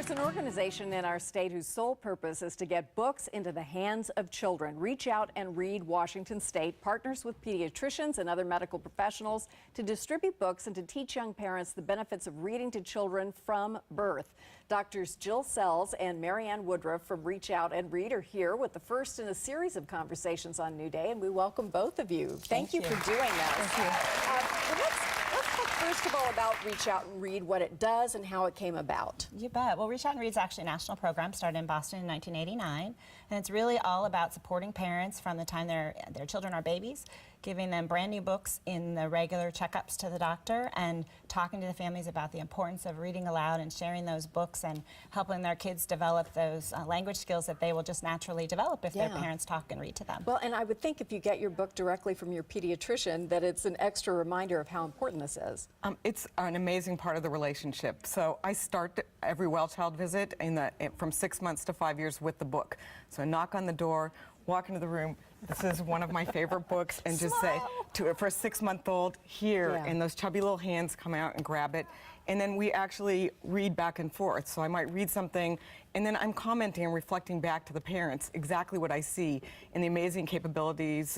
There's an organization in our state whose sole purpose is to get books into the hands of children. Reach Out and Read Washington State partners with pediatricians and other medical professionals to distribute books and to teach young parents the benefits of reading to children from birth. Doctors Jill Sells and Marianne Woodruff from Reach Out and Read are here with the first in a series of conversations on New Day, and we welcome both of you. Thank you for doing this. Thank you. Let's talk first of all about Reach Out and Read, what it does and how it came about. You bet. Well, Reach Out and Read is actually a national program started in Boston in 1989, and it's really all about supporting parents from the time their children are babies, giving them brand new books in the regular checkups to the doctor, and talking to the families about the importance of reading aloud and sharing those books and helping their kids develop those language skills that they will just naturally develop if their parents talk and read to them. Well, and I would think if you get your book directly from your pediatrician that it's an extra reminder of how important this is. It's an amazing part of the relationship. So I start every well child visit from 6 months to 5 years with the book. So I knock on the door, walk into the room, this is one of my favorite books, and just say for a 6-month-old, here, and those chubby little hands come out and grab it. And then we actually read back and forth. So I might read something, and then I'm commenting and reflecting back to the parents exactly what I see and the amazing capabilities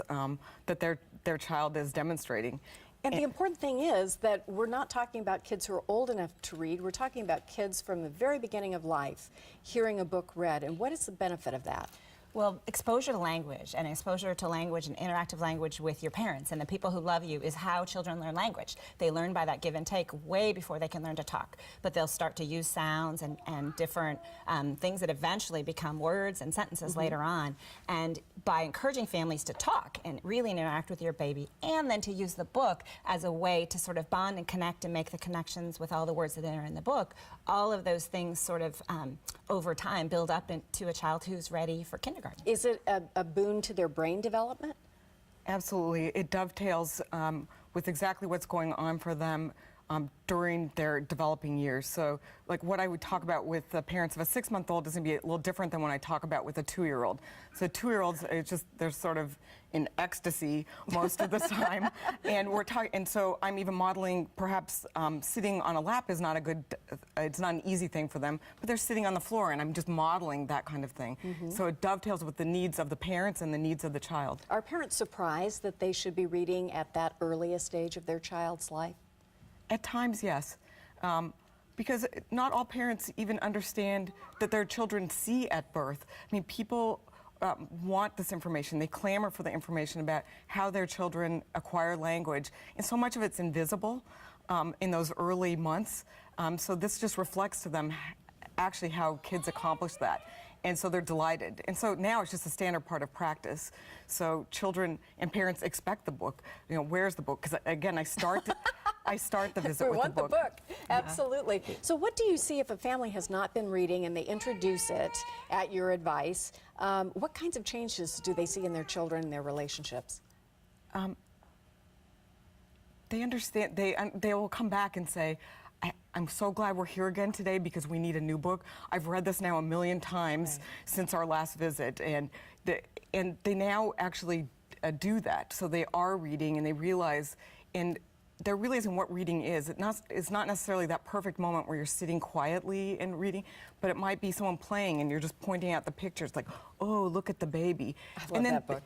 that their child is demonstrating. And the important thing is that we're not talking about kids who are old enough to read. We're talking about kids from the very beginning of life hearing a book read. And what is the benefit of that? Well, exposure to language and interactive language with your parents and the people who love you is how children learn language. They learn by that give and take way before they can learn to talk. But they'll start to use sounds and different things that eventually become words and sentences later on. And by encouraging families to talk and really interact with your baby, and then to use the book as a way to sort of bond and connect and make the connections with all the words that are in the book, all of those things sort of over time build up into a child who's ready for kindergarten. Is it a boon to their brain development? Absolutely. It dovetails with exactly what's going on for them during their developing years. So, like what I would talk about with the parents of a 6-month-old is going to be a little different than when I talk about with a 2-year-old. So 2-year-olds, they're sort of in ecstasy most of the time, and and so I'm even modeling perhaps sitting on a lap is not it's not an easy thing for them, but they're sitting on the floor, and I'm just modeling that kind of thing. So it dovetails with the needs of the parents and the needs of the child. Are parents surprised that they should be reading at that earliest stage of their child's life? At times, yes, because not all parents even understand that their children see at birth. I mean, people want this information. They clamor for the information about how their children acquire language, and so much of it's invisible in those early months. So this just reflects to them actually how kids accomplish that. And so they're delighted. And so now it's just a standard part of practice. So children and parents expect the book. You know, where's the book? Because again, I start the visit with the book. We want the book. Absolutely. So what do you see if a family has not been reading and they introduce it at your advice? What kinds of changes do they see in their children and their relationships? They understand. They will come back and say, I'm so glad we're here again today because we need a new book. I've read this now 1,000,000 times since our last visit, and they now actually do that. So they are reading, and they realize, and they're realizing what reading is. It's not necessarily that perfect moment where you're sitting quietly and reading, but it might be someone playing and you're just pointing out the pictures like, oh, look at the baby. I love that book.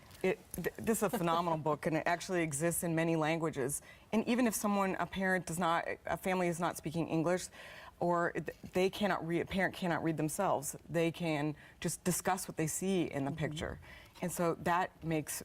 This is a phenomenal book, and it actually exists in many languages. And even if a family is not speaking English, or a parent cannot read themselves, they can just discuss what they see in the picture. And so that makes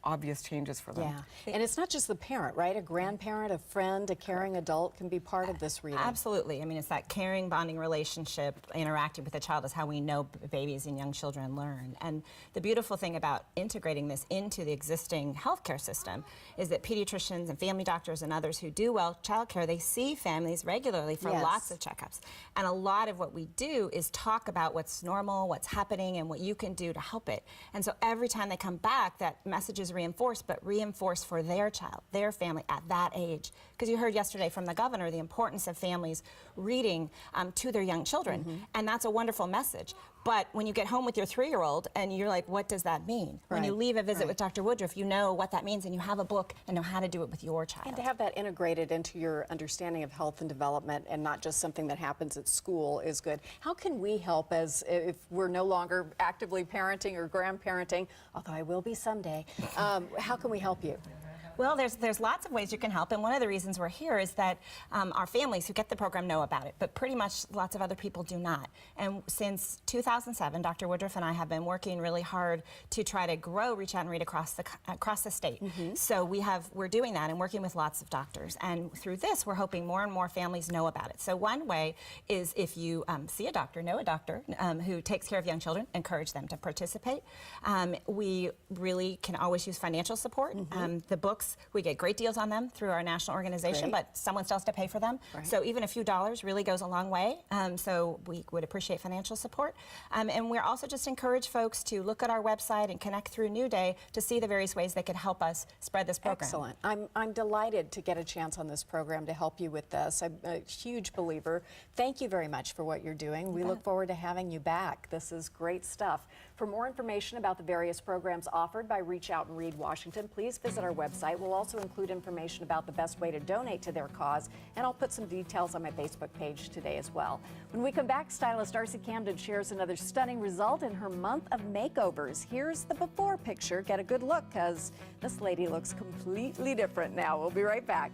obvious changes for them. Yeah, and it's not just the parent, right? A grandparent, a friend, a caring adult can be part of this reading. Absolutely. I mean, it's that caring, bonding relationship, interacting with the child is how we know babies and young children learn. And the beautiful thing about integrating this into the existing healthcare system is that pediatricians and family doctors and others who do well child care, they see families regularly for lots of checkups. And a lot of what we do is talk about what's normal, what's happening, and what you can do to help it. And so every time they come back, that message is reinforced, but reinforced for their child, their family at that age. Because you heard yesterday from the governor the importance of families reading to their young children, and that's a wonderful message. But when you get home with your 3-year-old and you're like, what does that mean? When you Right, leave a visit right. with Dr. Woodruff, you know what that means and you have a book and know how to do it with your child. And to have that integrated into your understanding of health and development and not just something that happens at school is good. How can we help as if we're no longer actively parenting or grandparenting, although I will be someday, how can we help you? Well, there's lots of ways you can help, and one of the reasons we're here is that our families who get the program know about it, but pretty much lots of other people do not. And since 2007, Dr. Woodruff and I have been working really hard to try to grow Reach Out and Read across the state. So we're doing that and working with lots of doctors. And through this, we're hoping more and more families know about it. So one way is if you see a doctor, know a doctor who takes care of young children, encourage them to participate. We really can always use financial support. The books, we get great deals on them through our national organization, Great. but someone still has to pay for them. Right. So even a few dollars really goes a long way. So we would appreciate financial support. And we're also just encourage folks to look at our website and connect through New Day to see the various ways they could help us spread this program. Excellent. I'm delighted to get a chance on this program to help you with this. I'm a huge believer. Thank you very much for what you're doing. We look forward to having you back. This is great stuff. For more information about the various programs offered by Reach Out and Read Washington, please visit our website. We'll also include information about the best way to donate to their cause, and I'll put some details on my Facebook page today as well. When we come back, stylist Darcy Camden shares another stunning result in her month of makeovers. Here's the before picture. Get a good look because this lady looks completely different now. We'll be right back.